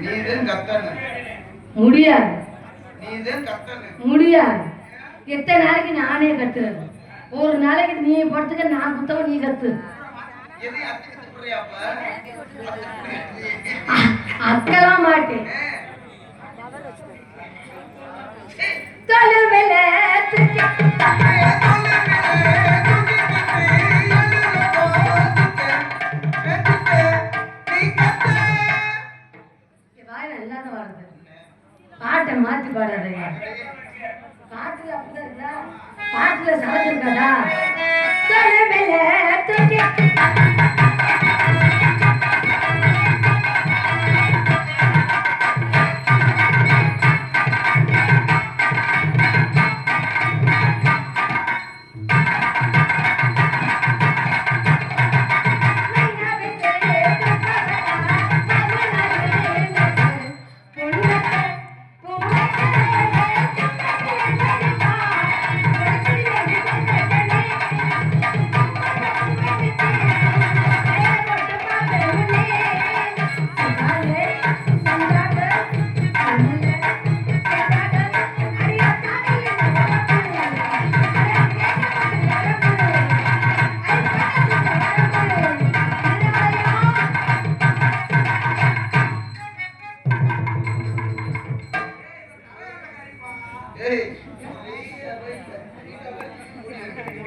நீதான் கத்தணும். முடியாது. நீதான் கத்தணும். முடியாது. எத்தனை நாளைக்கு நானே கத்துறது? ஒரு நாளைக்கு நீ படுத்துக்க, நான் குத்தவ நீ கத்து. அக்கலாம் மாட்டேன். இல்லாத வருது. பாட்டை மாத்தி பாடாதீங்க. பாட்டுல அப்படிதான் இருக்கா? பாட்டுல சலந்து இருக்காதா?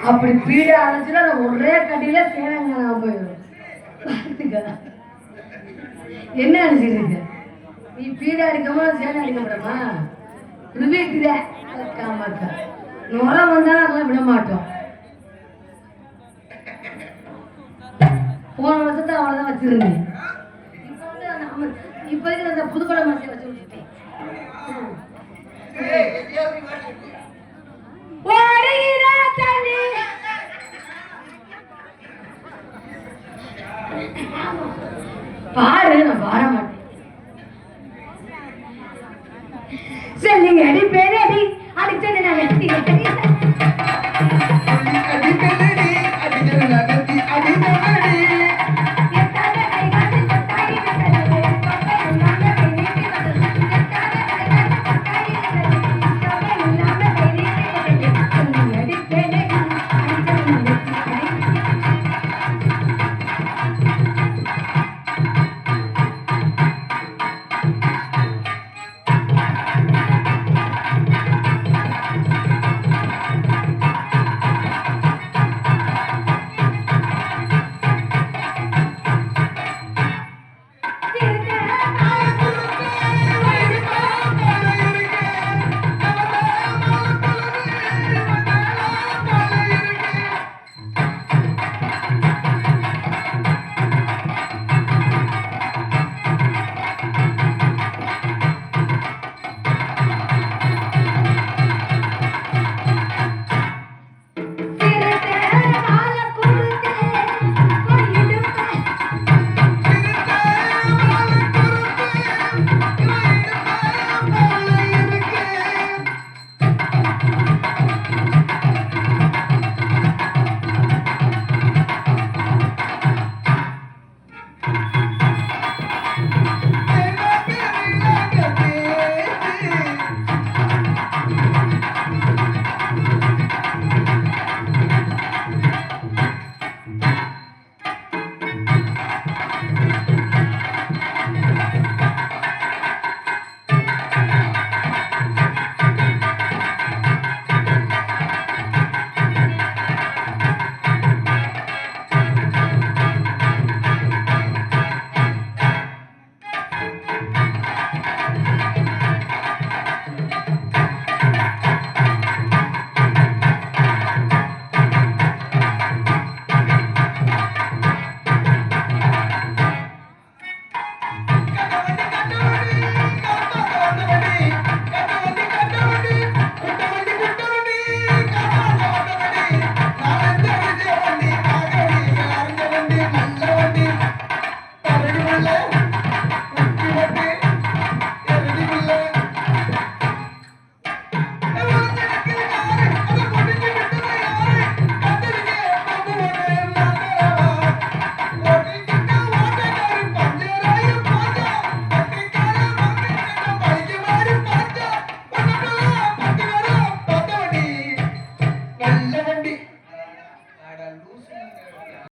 அப்படி பீட அழைச்சுன்னா ஒரே கட்டில சேனங்க நான் போயிடும். என்ன நினைச்சிட்டு நீ பீட அடிக்காம சேனை அடிக்க முடியுமா? ருபிக்குதே காமாக்கா நுரை வந்தாலும் அதெல்லாம் விட மாட்டோம். போன வருஷத்தை அவ்வளோதான் வச்சிருந்தேன். இப்போதைக்கு அந்த புதுக்கோட்டை மாசத்தை வச்சு விட்டுட்டேன். பாரு, நான் பாட மாட்டேன். சரி, நீங்க அடிப்பேன்